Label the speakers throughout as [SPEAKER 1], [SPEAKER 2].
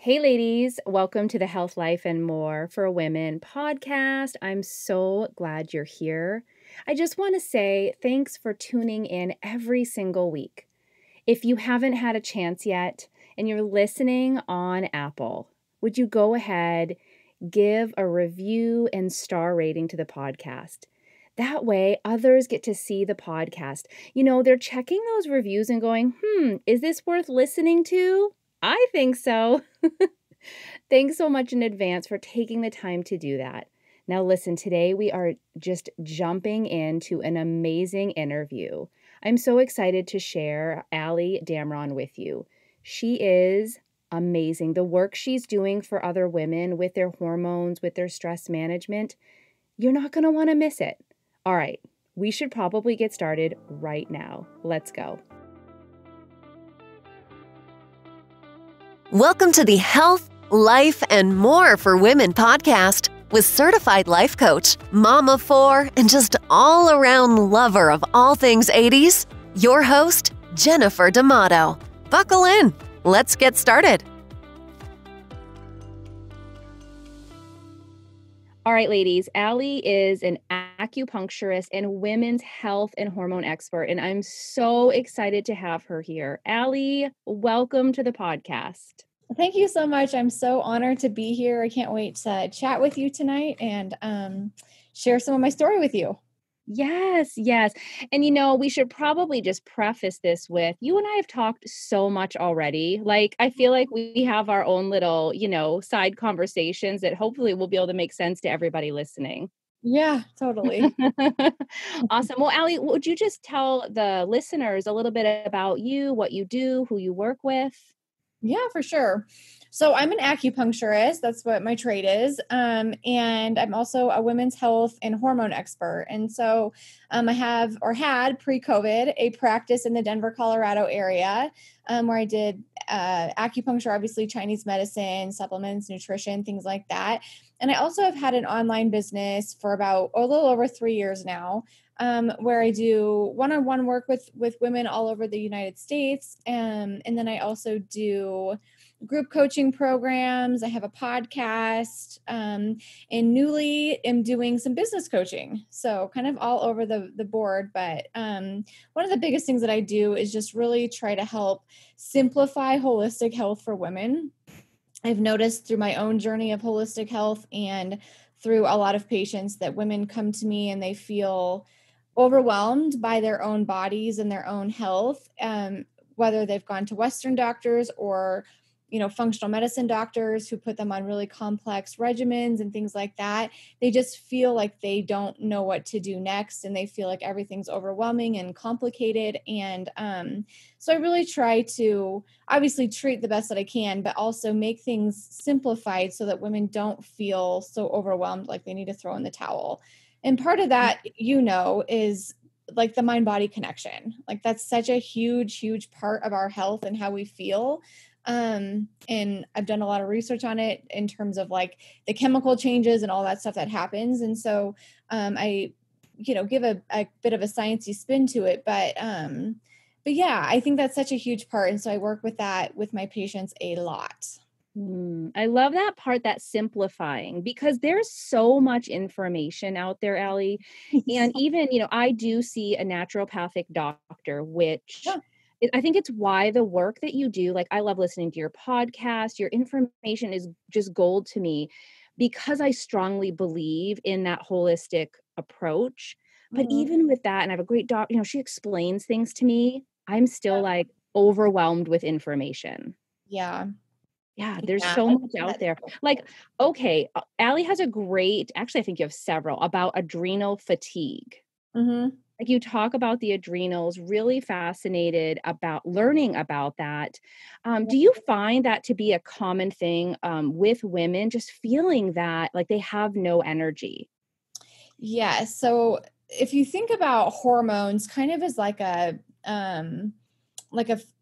[SPEAKER 1] Hey, ladies, welcome to the Health, Life, and More for Women podcast. I'm so glad you're here. I just want to say thanks for tuning in every single week. If you haven't had a chance yet and you're listening on Apple, would you go ahead, give a review and star rating to the podcast? That way, others get to see the podcast. They're checking those reviews and going, is this worth listening to? I think so. Thanks so much in advance for taking the time to do that. Now, listen, today we are just jumping into an amazing interview. I'm so excited to share Damron with you. She is amazing. The work she's doing for other women with their hormones, with their stress management, you're not going to want to miss it. All right, we should probably get started right now. Let's go.
[SPEAKER 2] Welcome to the Health, Life, and More for Women podcast with certified life coach, mom of four, and just all-around lover of all things 80s, your host, Jennifer D'Amato. Buckle in. Let's get started.
[SPEAKER 1] All right, ladies, Allie is an acupuncturist and women's health and hormone expert, and I'm so excited to have her here. Allie, welcome to the podcast.
[SPEAKER 3] Thank you so much. I'm so honored to be here. I can't wait to chat with you tonight and share some of my story with you.
[SPEAKER 1] Yes. And we should probably just preface this with, you and I have talked so much already. Like, I feel like we have our own little, side conversations that hopefully will be able to make sense to everybody listening.
[SPEAKER 3] Yeah, totally.
[SPEAKER 1] Awesome. Well, Allie, would you just tell the listeners a little bit about you, what you do, who you work with?
[SPEAKER 3] Yeah, for sure. So I'm an acupuncturist. That's what my trade is. And I'm also a women's health and hormone expert. And so I have or had pre-COVID a practice in the Denver, Colorado area where I did acupuncture, obviously Chinese medicine, supplements, nutrition, things like that. And I also have had an online business for about a little over 3 years now. Where I do one-on-one work with women all over the United States. And then I also do group coaching programs. I have a podcast and newly am doing some business coaching. So kind of all over the board. But one of the biggest things that I do is just really try to help simplify holistic health for women. I've noticed through my own journey of holistic health and through a lot of patients that women come to me and they feel overwhelmed by their own bodies and their own health, whether they've gone to Western doctors or, functional medicine doctors who put them on really complex regimens and things like that. They just feel like they don't know what to do next, and they feel like everything's overwhelming and complicated. And so I really try to obviously treat the best that I can, but also make things simplified so that women don't feel so overwhelmed like they need to throw in the towel. And part of that, is like the mind-body connection. Like that's such a huge, huge part of our health and how we feel. And I've done a lot of research on it in terms of like the chemical changes and all that stuff that happens. And so I, give a bit of a sciencey spin to it. But yeah, I think that's such a huge part. And so I work with that with my patients a lot.
[SPEAKER 1] I love that part, that simplifying, because there's so much information out there, Allie. And even, I do see a naturopathic doctor, which I think it's why the work that you do, like I love listening to your podcast, your information is just gold to me because I strongly believe in that holistic approach. But even with that, and I have a great doctor, she explains things to me, I'm still like overwhelmed with information. Yeah, there's so much out there. Like, okay, Allie has actually, I think you have several about adrenal fatigue. Like you talk about the adrenals, really fascinated about learning about that. Do you find that to be a common thing with women, just feeling that like they have no energy?
[SPEAKER 3] Yeah. So if you think about hormones kind of as like a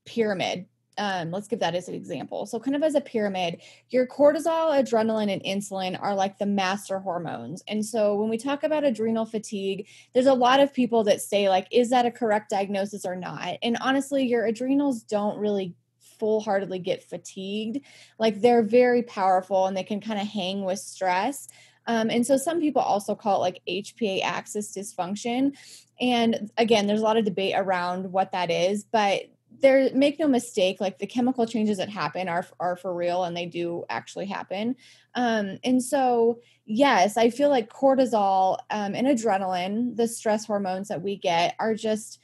[SPEAKER 3] pyramid, let's give that as an example. So kind of as a pyramid, your cortisol, adrenaline, and insulin are like the master hormones. And so when we talk about adrenal fatigue, there's a lot of people that say like, is that a correct diagnosis or not? And honestly, your adrenals don't really full-heartedly get fatigued. Like they're very powerful and they can kind of hang with stress. And so some people also call it like HPA axis dysfunction. And again, there's a lot of debate around what that is, but there, make no mistake, like the chemical changes that happen are for real and they do actually happen. And so, yes, I feel like cortisol and adrenaline, the stress hormones that we get, are just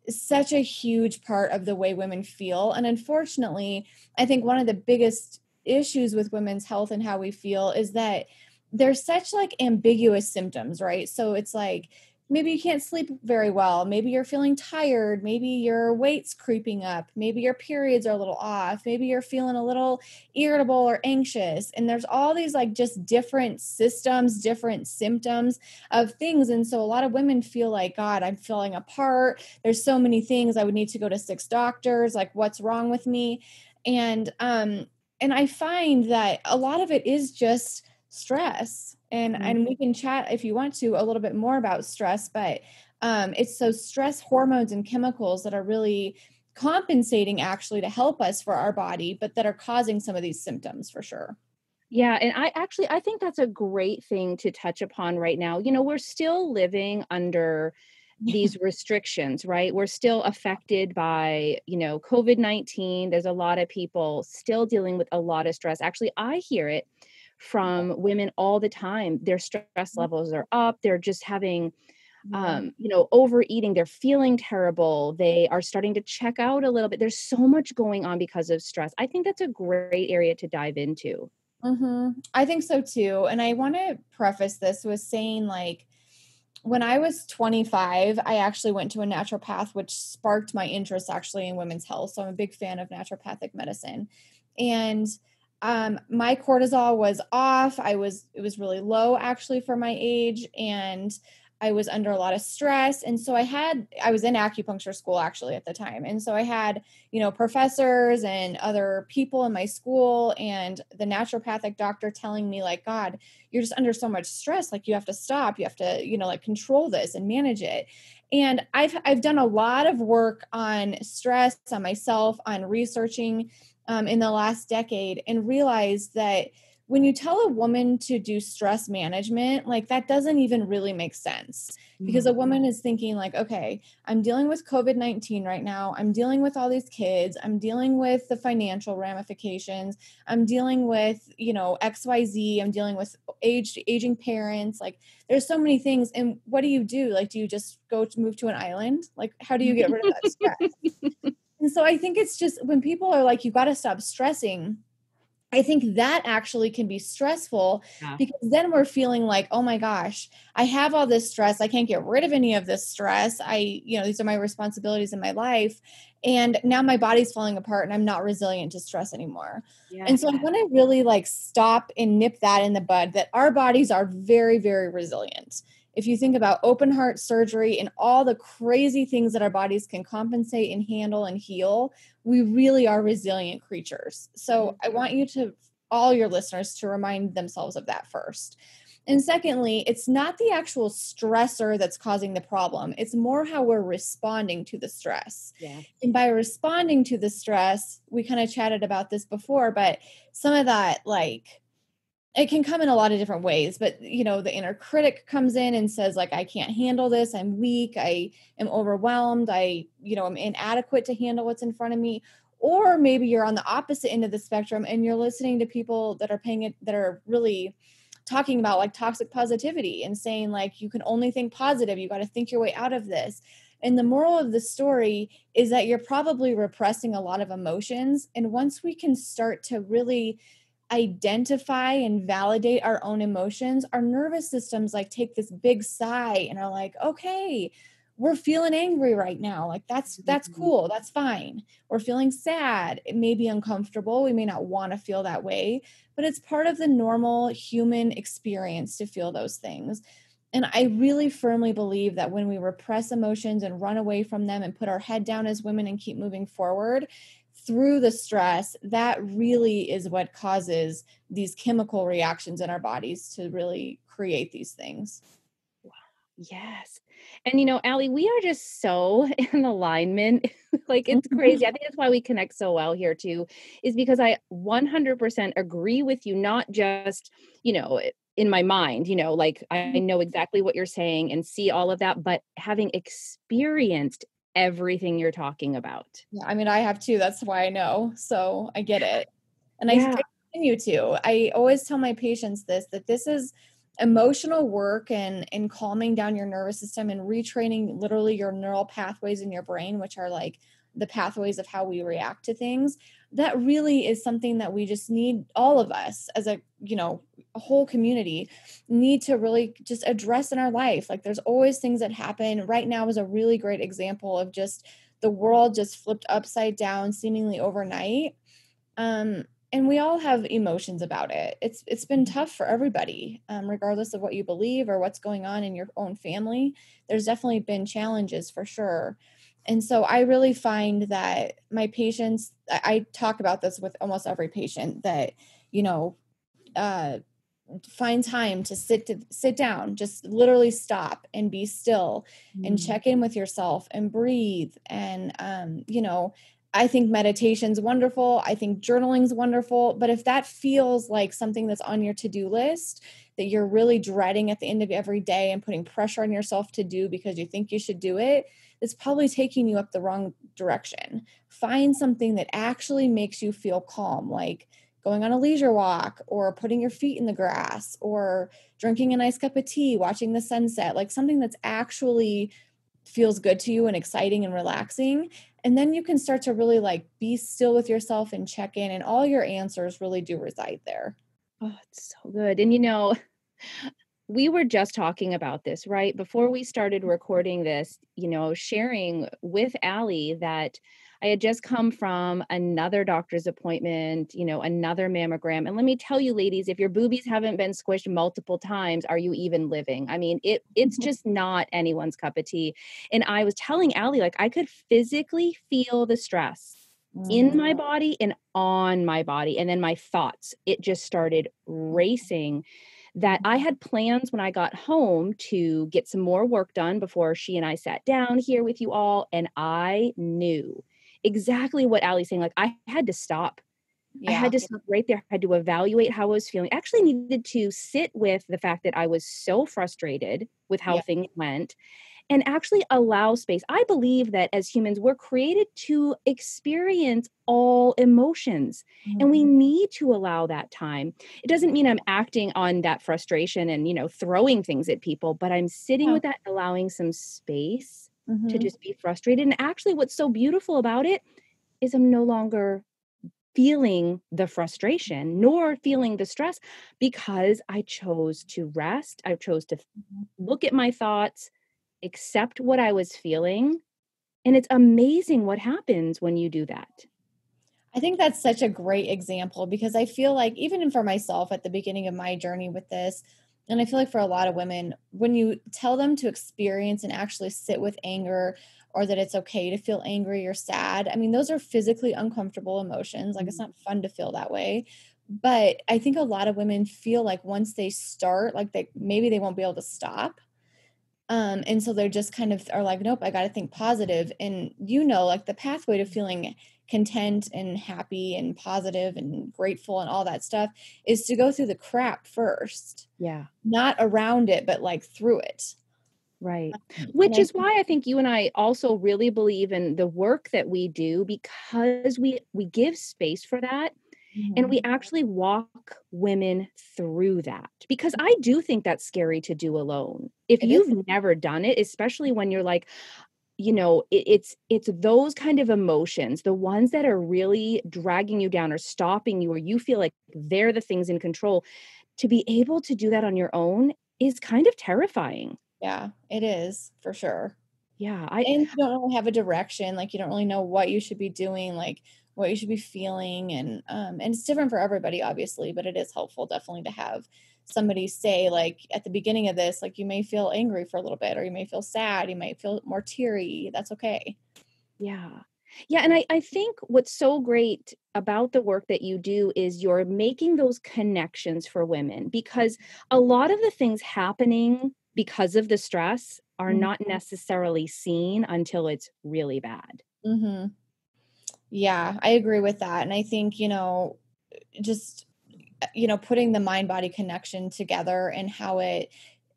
[SPEAKER 3] such a huge part of the way women feel. And unfortunately, I think one of the biggest issues with women's health and how we feel is that there's such like ambiguous symptoms, right? So it's like maybe you can't sleep very well, maybe you're feeling tired, maybe your weight's creeping up, maybe your periods are a little off, maybe you're feeling a little irritable or anxious. And there's all these like just different systems, different symptoms of things. And so a lot of women feel like, God, I'm falling apart. There's so many things. I would need to go to 6 doctors. Like, what's wrong with me? And I find that a lot of it is just stress. And we can chat if you want to a little bit more about stress, but it's those stress hormones and chemicals that are really compensating actually to help us for our body, but that are causing some of these symptoms for sure.
[SPEAKER 1] Yeah, and I think that's a great thing to touch upon right now. You know, we're still living under these restrictions, right? We're still affected by, you know, COVID-19. There's a lot of people still dealing with a lot of stress. Actually, I hear it from women all the time. Their stress levels are up. They're just having
[SPEAKER 3] Yeah.
[SPEAKER 1] you know, overeating, they're feeling terrible. They are starting to check out a little bit. There's so much going on because of stress. I think that's a great area to dive into.
[SPEAKER 3] I think so too. And I want to preface this with saying, like, when I was 25, I actually went to a naturopath, which sparked my interest actually in women's health. So I'm a big fan of naturopathic medicine. And my cortisol was off. It was really low actually for my age. And I was under a lot of stress. And so I was in acupuncture school actually at the time. And so I had, you know, professors and other people in my school and the naturopathic doctor telling me like, God, you're just under so much stress. Like you have to stop, you have to, you know, like control this and manage it. And I've done a lot of work on stress on myself, on researching in the last decade, and realized that when you tell a woman to do stress management, like that doesn't even really make sense, because a woman is thinking like, okay, I'm dealing with COVID-19 right now. I'm dealing with all these kids. I'm dealing with the financial ramifications. I'm dealing with, you know, XYZ. I'm dealing with aging parents. Like there's so many things. And what do you do? Like, do you just go to move to an island? Like, how do you get rid of that stress? And so I think it's just when people are like, you got to stop stressing, I think that actually can be stressful,
[SPEAKER 1] Yeah.
[SPEAKER 3] because then we're feeling like, oh my gosh, I have all this stress. I can't get rid of any of this stress. You know, these are my responsibilities in my life. And now my body's falling apart and I'm not resilient to stress anymore. And so I want to really like stop and nip that in the bud, that our bodies are very, very resilient. If you think about open heart surgery and all the crazy things that our bodies can compensate and handle and heal, we really are resilient creatures. So I want you to, all your listeners, to remind themselves of that first. And secondly, it's not the actual stressor that's causing the problem. It's more how we're responding to the stress.
[SPEAKER 1] Yeah.
[SPEAKER 3] And by responding to the stress, we kind of chatted about this before, but some of that, like, it can come in a lot of different ways, but you know, the inner critic comes in and says like, I can't handle this. I'm weak. I am overwhelmed. I'm inadequate to handle what's in front of me. Or maybe you're on the opposite end of the spectrum and you're listening to people that are really talking about like toxic positivity and saying like, you can only think positive. You got to think your way out of this. And the moral of the story is that you're probably repressing a lot of emotions. And once we can start to really identify and validate our own emotions, our nervous systems like take this big sigh and are like, okay, we're feeling angry right now. Like that's cool. That's fine. We're feeling sad. It may be uncomfortable. We may not want to feel that way, but it's part of the normal human experience to feel those things. And I really firmly believe that when we repress emotions and run away from them and put our head down as women and keep moving forward through the stress, that really is what causes these chemical reactions in our bodies to really create these things.
[SPEAKER 1] Yes. And Allie, we are just so in alignment. Like it's crazy. I think that's why we connect so well here too, is because I 100% agree with you, not just, in my mind, like I know exactly what you're saying and see all of that, but having experienced everything you're talking about.
[SPEAKER 3] Yeah, I mean, I have too. That's why I know. So I get it. And
[SPEAKER 1] Yeah.
[SPEAKER 3] I continue to. I always tell my patients this, that this is emotional work and calming down your nervous system and retraining literally your neural pathways in your brain, which are like the pathways of how we react to things. That really is something that we just need, all of us as a whole community need to really just address in our life. Like there's always things that happen. Right now is a really great example of just the world just flipped upside down seemingly overnight. And we all have emotions about it. It's been tough for everybody, regardless of what you believe or what's going on in your own family. There's definitely been challenges for sure. And so I really find that my patients, I talk about this with almost every patient, that, you know, uh, find time to sit down, just literally stop and be still and check in with yourself and breathe. And I think meditation's wonderful. I think journaling's wonderful. But if that feels like something that's on your to-do list that you're really dreading at the end of every day and putting pressure on yourself to do because you think you should do it, it's probably taking you up the wrong direction. Find something that actually makes you feel calm, like going on a leisure walk or putting your feet in the grass or drinking a nice cup of tea, watching the sunset, like something that's actually feels good to you and exciting and relaxing. And then you can start to really like be still with yourself and check in, and all your answers really do reside there.
[SPEAKER 1] Oh, it's so good. And we were just talking about this, right? Before we started recording this, sharing with Allie that I had just come from another doctor's appointment, another mammogram. And let me tell you, ladies, if your boobies haven't been squished multiple times, are you even living? I mean, it's just not anyone's cup of tea. And I was telling Allie, like, I could physically feel the stress in my body and on my body. And then my thoughts, it just started racing, that I had plans when I got home to get some more work done before she and I sat down here with you all. And I knew exactly what Allie's saying. Like I had to stop. I
[SPEAKER 3] Yeah.
[SPEAKER 1] had to stop right there. I had to evaluate how I was feeling. I actually needed to sit with the fact that I was so frustrated with how
[SPEAKER 3] Yeah.
[SPEAKER 1] things went and actually allow space. I believe that as humans, we're created to experience all emotions, and we need to allow that time. It doesn't mean I'm acting on that frustration and, throwing things at people, but I'm sitting
[SPEAKER 3] Yeah.
[SPEAKER 1] with that, allowing some space to
[SPEAKER 3] Mm-hmm.
[SPEAKER 1] just be frustrated. And actually, what's so beautiful about it is I'm no longer feeling the frustration nor feeling the stress because I chose to rest. I chose to look at my thoughts, accept what I was feeling. And it's amazing what happens when you do that.
[SPEAKER 3] I think that's such a great example, because I feel like even for myself at the beginning of my journey with this, and I feel like for a lot of women, when you tell them to experience and actually sit with anger, or that it's okay to feel angry or sad, I mean, those are physically uncomfortable emotions. Like it's not fun to feel that way. But I think a lot of women feel like once they start, like maybe they won't be able to stop. And so they're just kind of are like, nope, I got to think positive. And like the pathway to feeling content and happy and positive and grateful and all that stuff is to go through the crap first,
[SPEAKER 1] Yeah.
[SPEAKER 3] not around it, but like through it.
[SPEAKER 1] Right.
[SPEAKER 3] And
[SPEAKER 1] Which
[SPEAKER 3] I
[SPEAKER 1] is why I think you and I also really believe in the work that we do, because we give space for that. And we
[SPEAKER 3] Mhm.
[SPEAKER 1] actually walk women through that, because I do think that's scary to do alone. If
[SPEAKER 3] It is.
[SPEAKER 1] you've never done it, especially when you're like, it's those kind of emotions, the ones that are really dragging you down or stopping you, or you feel like they're the things in control. To be able to do that on your own is kind of terrifying.
[SPEAKER 3] Yeah, it is for sure.
[SPEAKER 1] Yeah, I
[SPEAKER 3] And you don't really have a direction, like, you don't really know what you should be doing, like, what you should be feeling, and it's different for everybody, obviously, but it is helpful definitely to have somebody say, like, at the beginning of this, like, you may feel angry for a little bit, or you may feel sad, you might feel more teary, that's okay.
[SPEAKER 1] Yeah. Yeah, and I think what's so great about the work that you do is you're making those connections for women, because a lot of the things happening because of the stress, are
[SPEAKER 3] Mhm.
[SPEAKER 1] not necessarily seen until it's really bad.
[SPEAKER 3] Mhm. Yeah, I agree with that. And I think, just, putting the mind body connection together and how it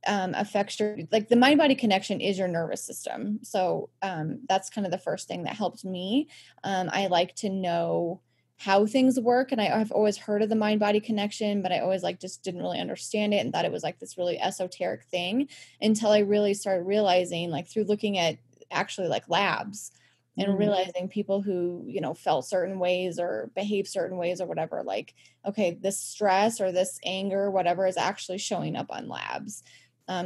[SPEAKER 3] affects the mind body connection is your nervous system. So that's kind of the first thing that helped me. I like to know how things work. And I've always heard of the mind body connection, but I always just didn't really understand it and thought it was this really esoteric thing until I really started realizing through looking at actually labs and
[SPEAKER 1] Mm.
[SPEAKER 3] realizing people who, felt certain ways or behave certain ways or whatever, okay, this stress or this anger, whatever is actually showing up on labs.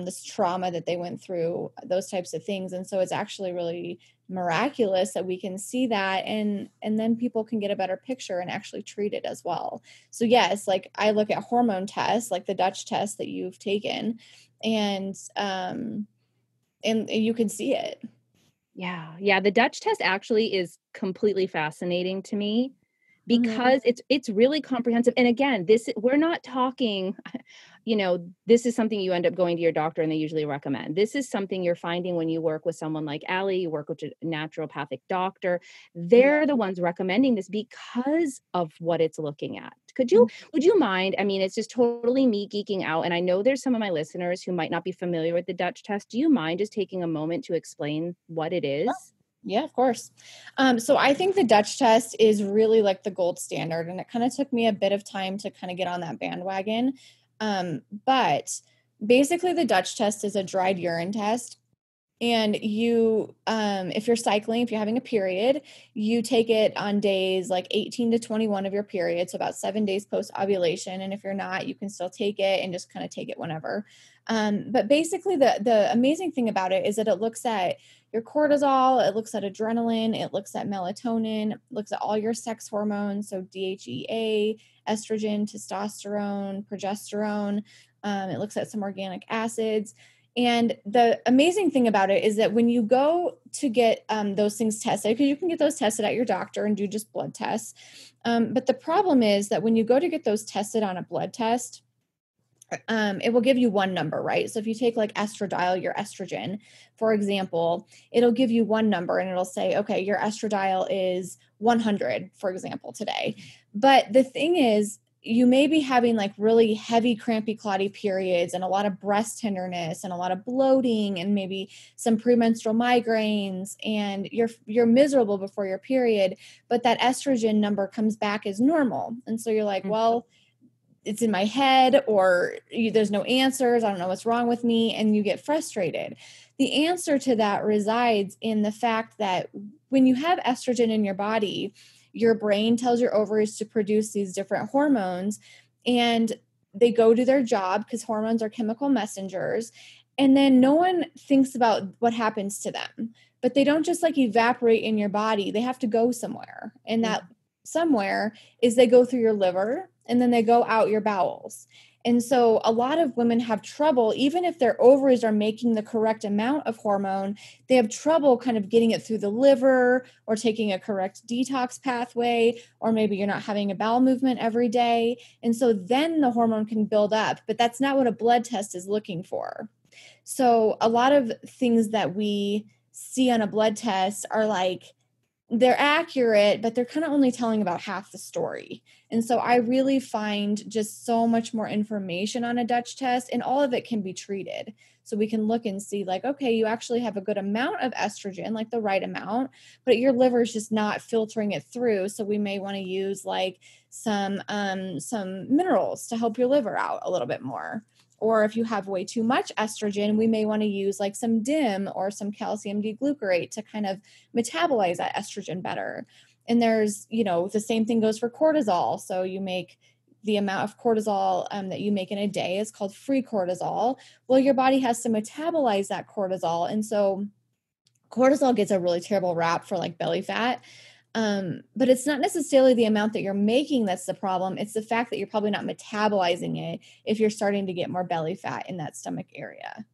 [SPEAKER 3] This trauma that they went through, those types of things. And so it's actually really miraculous that we can see that and then people can get a better picture and actually treat it as well. So yes, I look at hormone tests, like the Dutch test that you've taken, and you can see it.
[SPEAKER 1] Yeah. Yeah, the Dutch test actually is completely fascinating to me
[SPEAKER 3] Mm-hmm.
[SPEAKER 1] because it's really comprehensive, and again, we're not talking, this is something you end up going to your doctor and they usually recommend. This is something you're finding when you work with someone like Allie, you work with a naturopathic doctor.
[SPEAKER 3] Yeah.
[SPEAKER 1] They're the ones recommending this because of what it's looking at. Would you mind? I mean, it's just totally me geeking out, and I know there's some of my listeners who might not be familiar with the Dutch test. Do you mind just taking a moment to explain what it is?
[SPEAKER 3] Yeah, of course. So I think the Dutch test is really the gold standard, and it kind of took me a bit of time to kind of get on that bandwagon. But basically, the Dutch test is a dried urine test. And you, if you're cycling, if you're having a period, you take it on days 18 to 21 of your period. So about 7 days post ovulation. And if you're not, you can still take it and just kind of take it whenever. But basically the amazing thing about it is that it looks at your cortisol, it looks at adrenaline, it looks at melatonin, looks at all your sex hormones. So DHEA, estrogen, testosterone, progesterone. It looks at some organic acids. And the amazing thing about it is that when you go to get those things tested, because you can get those tested at your doctor and do just blood tests. But the problem is that when you go to get those tested on a blood test, it will give you one number, right? So if you take estradiol, your estrogen, for example, it'll give you one number and it'll say, okay, your estradiol is 100, for example, today. But the thing is, you may be having really heavy, crampy, clotty periods and a lot of breast tenderness and a lot of bloating and maybe some premenstrual migraines, and you're miserable before your period, but that estrogen number comes back as normal. And so you're like,
[SPEAKER 1] Mm.
[SPEAKER 3] well, it's in my head, or there's no answers. I don't know what's wrong with me. And you get frustrated. The answer to that resides in the fact that when you have estrogen in your body, your brain tells your ovaries to produce these different hormones, and they go do their job because hormones are chemical messengers. And then no one thinks about what happens to them, but they don't just evaporate in your body. They have to go somewhere. And that somewhere is they go through your liver and then they go out your bowels. And so a lot of women have trouble, even if their ovaries are making the correct amount of hormone, they have trouble kind of getting it through the liver or taking a correct detox pathway, or maybe you're not having a bowel movement every day. And so then the hormone can build up, but that's not what a blood test is looking for. So a lot of things that we see on a blood test are they're accurate, but they're kind of only telling about half the story. And so I really find just so much more information on a Dutch test, and all of it can be treated. So we can look and see okay, you actually have a good amount of estrogen, the right amount, but your liver is just not filtering it through. So we may want to use some minerals to help your liver out a little bit more. Or if you have way too much estrogen, we may want to use some DIM or some calcium D-glucarate to kind of metabolize that estrogen better. And there's, the same thing goes for cortisol. So you make the amount of cortisol that you make in a day is called free cortisol. Well, your body has to metabolize that cortisol. And so cortisol gets a really terrible rap for belly fat. But it's not necessarily the amount that you're making that's the problem. It's the fact that you're probably not metabolizing it if you're starting to get more belly fat in that stomach area,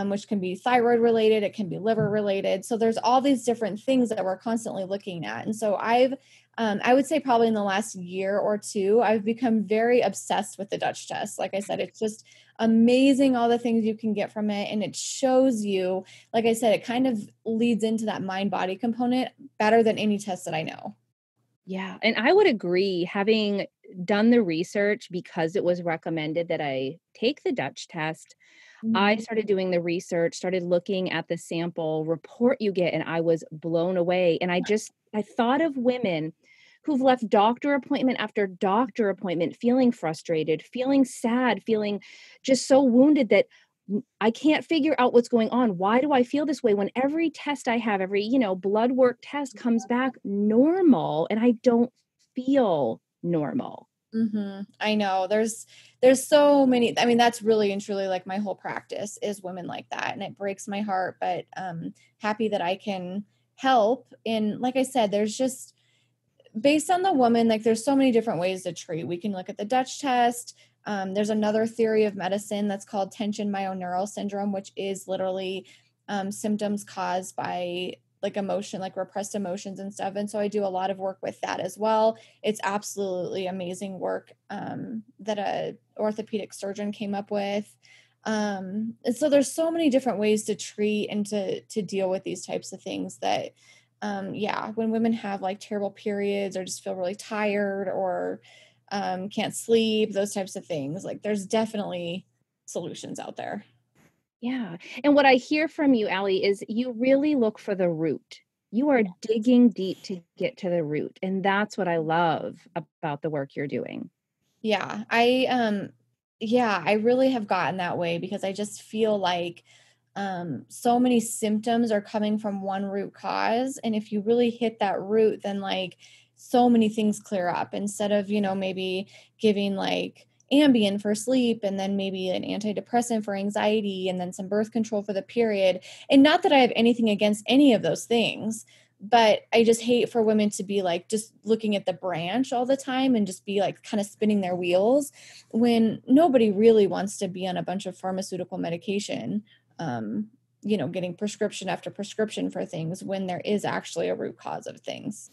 [SPEAKER 3] which can be thyroid related. It can be liver related. So there's all these different things that we're constantly looking at. And so I've I would say probably in the last year or two, I've become very obsessed with the Dutch test. Like I said, it's just amazing all the things you can get from it. And it shows you, like I said, it kind of leads into that mind body component better than any test that I know.
[SPEAKER 1] Yeah, and I would agree, having done the research because it was recommended that I take the Dutch test. I
[SPEAKER 3] Mhm.
[SPEAKER 1] started doing the research, started looking at the sample report you get, and I was blown away. And I thought of women who've left doctor appointment after doctor appointment feeling frustrated, feeling sad, feeling just so wounded that I can't figure out what's going on. Why do I feel this way when every test I have, every, blood work test comes back normal and I don't feel normal?
[SPEAKER 3] I know there's so many. I mean, that's really and truly like my whole practice is women like that, and it breaks my heart. But happy that I can help. And like I said, there's just based on the woman, like there's so many different ways to treat. We can look at the Dutch test. There's another theory of medicine that's called tension myoneural syndrome, which is literally symptoms caused by like emotion, like repressed emotions and stuff. And so I do a lot of work with that as well. It's absolutely amazing work that a orthopedic surgeon came up with. And so there's so many different ways to treat and to deal with these types of things that yeah, when women have like terrible periods or just feel really tired or can't sleep, those types of things, like there's definitely solutions out there.
[SPEAKER 1] Yeah. And what I hear from you, Allie, is you really look for the root. You are
[SPEAKER 3] Yes.
[SPEAKER 1] digging deep to get to the root. And that's what I love about the work you're doing.
[SPEAKER 3] Yeah, I really have gotten that way because I just feel like so many symptoms are coming from one root cause, and if you really hit that root, then like so many things clear up instead of, maybe giving like Ambien for sleep and then maybe an antidepressant for anxiety and then some birth control for the period. And not that I have anything against any of those things, but I just hate for women to be like just looking at the branch all the time and just be like kind of spinning their wheels when nobody really wants to be on a bunch of pharmaceutical medication, um, getting prescription after prescription for things when there is actually a root cause of things.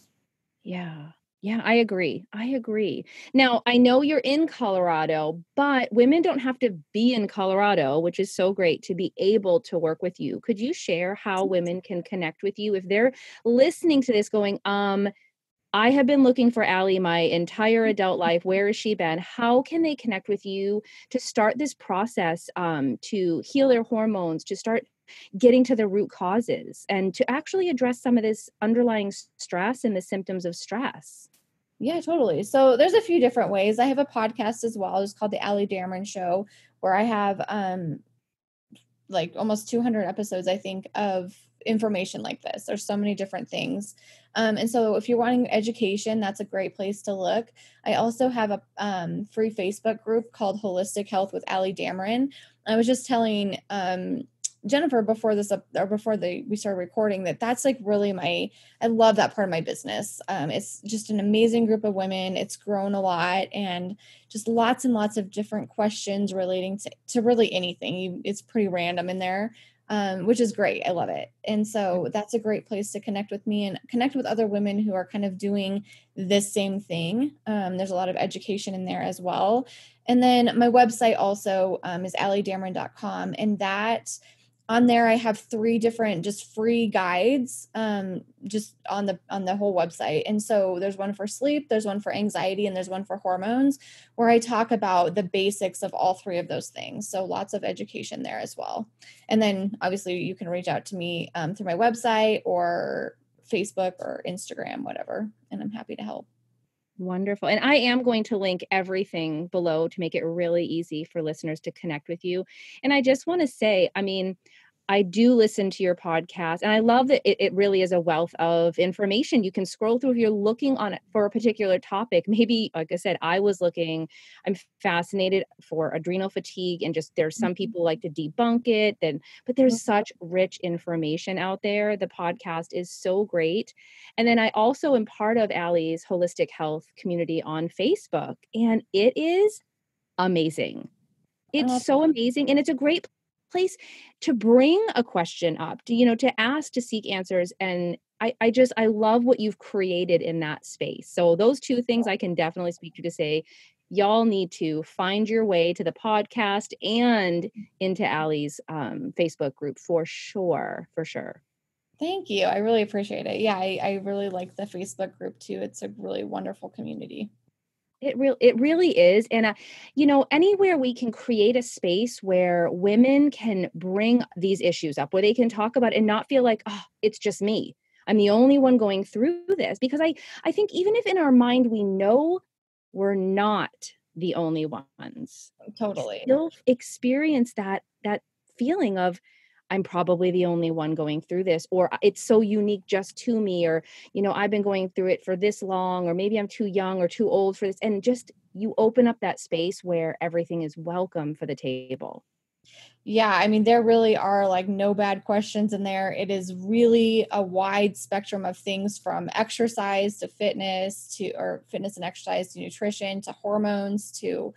[SPEAKER 1] Yeah. Yeah, I agree. I agree. Now, I know you're in Colorado, but women don't have to be in Colorado, which is so great to be able to work with you. Could you share how women can connect with you if they're listening to this going, I have been looking for Allie my entire adult life. Where has she been? How can they connect with you to start this process to heal their hormones, to start getting to the root causes, and to actually address some of this underlying stress and the symptoms of stress?
[SPEAKER 3] Yeah, totally. So there's a few different ways. I have a podcast as well. It's called the Allie Damron Show, where I have like almost 200 episodes, I think, of information like this. There's so many different things. And so if you're wanting education, that's a great place to look. I also have a free Facebook group called Holistic Health with Allie Damron. I was just telling Jennifer before this or before we started recording that that's like really I love that part of my business. It's just an amazing group of women. It's grown a lot and just lots and lots of different questions relating to really anything. It's pretty random in there, which is great. I love it. And so that's a great place to connect with me and connect with other women who are kind of doing this same thing. There's a lot of education in there as well. And then my website also is alliedamron.com. And that on there I have 3 different just free guides just on the whole website. And so there's one for sleep, there's one for anxiety, and there's one for hormones where I talk about the basics of all 3 of those things. So lots of education there as well. And then obviously you can reach out to me through my website or Facebook or Instagram, whatever, and I'm happy to help.
[SPEAKER 1] Wonderful. And I am going to link everything below to make it really easy for listeners to connect with you. And I just want to say, I mean, I do listen to your podcast and I love that it really is a wealth of information. You can scroll through if you're looking on it for a particular topic. Maybe, like I said, I'm fascinated for adrenal fatigue and just there's some people like to debunk it. But there's such rich information out there. The podcast is so great. And then I also am part of Allie's holistic health community on Facebook and it is amazing. It's
[SPEAKER 3] Oh,
[SPEAKER 1] so amazing, and it's a great place to bring a question up, to ask, to seek answers, and I love what you've created in that space. So those two things I can definitely speak to say, y'all need to find your way to the podcast and into Allie's Facebook group for sure, for sure.
[SPEAKER 3] Thank you. I really appreciate it. Yeah, I really like the Facebook group too. It's a really wonderful community.
[SPEAKER 1] It really is. And, anywhere we can create a space where women can bring these issues up, where they can talk about it and not feel like, oh, it's just me. I'm the only one going through this. Because I think even if in our mind we know we're not the only ones,
[SPEAKER 3] Totally.
[SPEAKER 1] still experience that feeling of, I'm probably the only one going through this, or it's so unique just to me, or, I've been going through it for this long, or maybe I'm too young or too old for this. And just you open up that space where everything is welcome for the table.
[SPEAKER 3] Yeah, I mean, there really are like no bad questions in there. It is really a wide spectrum of things from exercise to fitness or fitness and exercise to nutrition to hormones to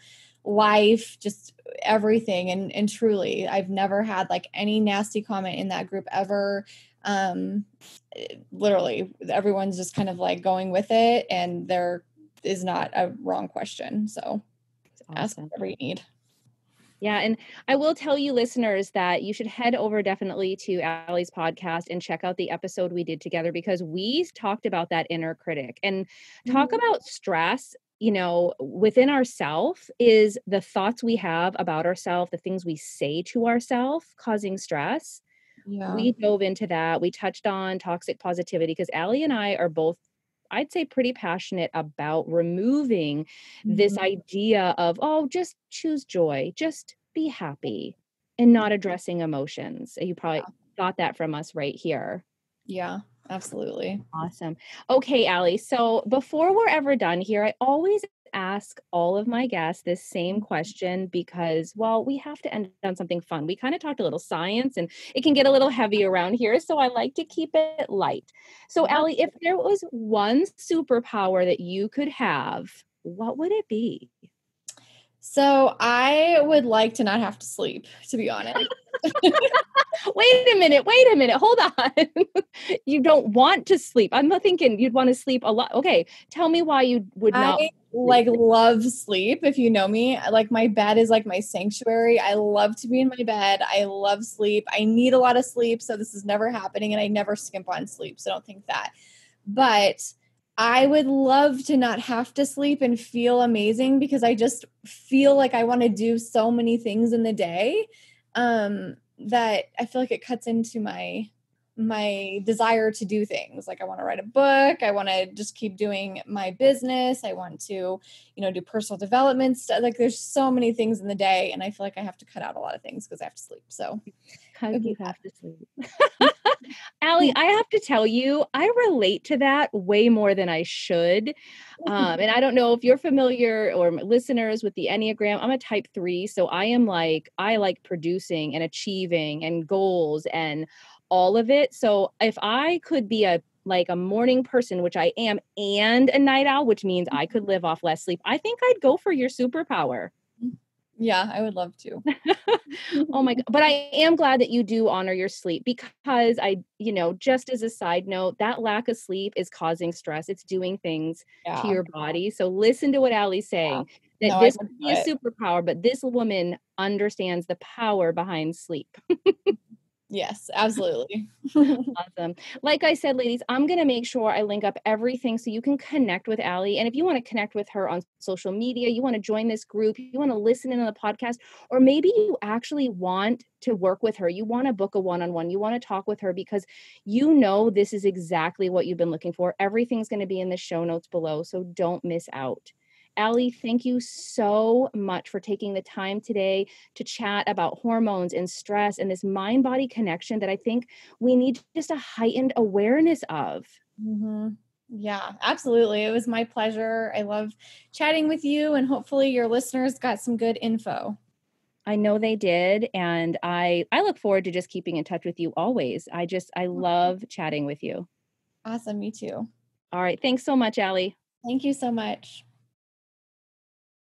[SPEAKER 3] life, just everything. And truly, I've never had like any nasty comment in that group ever. Literally, everyone's just kind of like going with it, and there is not a wrong question. So ask whatever you need.
[SPEAKER 1] Yeah. And I will tell you listeners that you should head over definitely to Allie's podcast and check out the episode we did together, because we talked about that inner critic and talk about stress, within ourselves is the thoughts we have about ourselves, the things we say to ourselves causing stress.
[SPEAKER 3] Yeah.
[SPEAKER 1] We dove into that. We touched on toxic positivity because Allie and I are both, I'd say, pretty passionate about removing this idea of, oh, just choose joy, just be happy, and not addressing emotions. You probably got that from us right here.
[SPEAKER 3] Yeah, absolutely.
[SPEAKER 1] Awesome. Okay, Allie. So before we're ever done here, I always ask all of my guests this same question because, well, we have to end on something fun. We kind of talked a little science and it can get a little heavy around here. So I like to keep it light. So, Allie, if there was one superpower that you could have, what would it be?
[SPEAKER 3] So I would like to not have to sleep, to be honest.
[SPEAKER 1] Wait a minute. Hold on. You don't want to sleep. I'm not thinking you'd want to sleep a lot. Okay. Tell me why you would not.
[SPEAKER 3] I like love sleep. If you know me, like my bed is like my sanctuary. I love to be in my bed. I love sleep. I need a lot of sleep. So this is never happening. And I never skimp on sleep. So don't think that. But I would love to not have to sleep and feel amazing, because I just feel like I want to do so many things in the day. That I feel like it cuts into my desire to do things. Like I want to write a book. I want to just keep doing my business. I want to, do personal development stuff. Like there's so many things in the day, and I feel like I have to cut out a lot of things because I have to sleep. So
[SPEAKER 1] because you have to sleep. Allie, I have to tell you, I relate to that way more than I should. And I don't know if you're familiar or listeners with the Enneagram. I'm a type 3. So I like producing and achieving and goals and all of it. So if I could be a morning person, which I am, and a night owl, which means I could live off less sleep, I think I'd go for your superpower.
[SPEAKER 3] Yeah, I would love to.
[SPEAKER 1] Oh my God. But I am glad that you do honor your sleep, because just as a side note, that lack of sleep is causing stress. It's doing things to your body. So listen to what Allie's saying, that this could be a superpower, but this woman understands the power behind sleep.
[SPEAKER 3] Yes, absolutely.
[SPEAKER 1] Awesome. Like I said, ladies, I'm going to make sure I link up everything so you can connect with Allie. And if you want to connect with her on social media, you want to join this group, you want to listen in on the podcast, or maybe you actually want to work with her, you want to book a one-on-one, you want to talk with her because this is exactly what you've been looking for. Everything's going to be in the show notes below, so don't miss out. Allie, thank you so much for taking the time today to chat about hormones and stress and this mind-body connection that I think we need just a heightened awareness of.
[SPEAKER 3] Mm-hmm. Yeah, absolutely. It was my pleasure. I love chatting with you, and hopefully your listeners got some good info.
[SPEAKER 1] I know they did. And I look forward to just keeping in touch with you always. I love chatting with you.
[SPEAKER 3] Awesome. Me too.
[SPEAKER 1] All right. Thanks so much, Allie.
[SPEAKER 3] Thank you so much.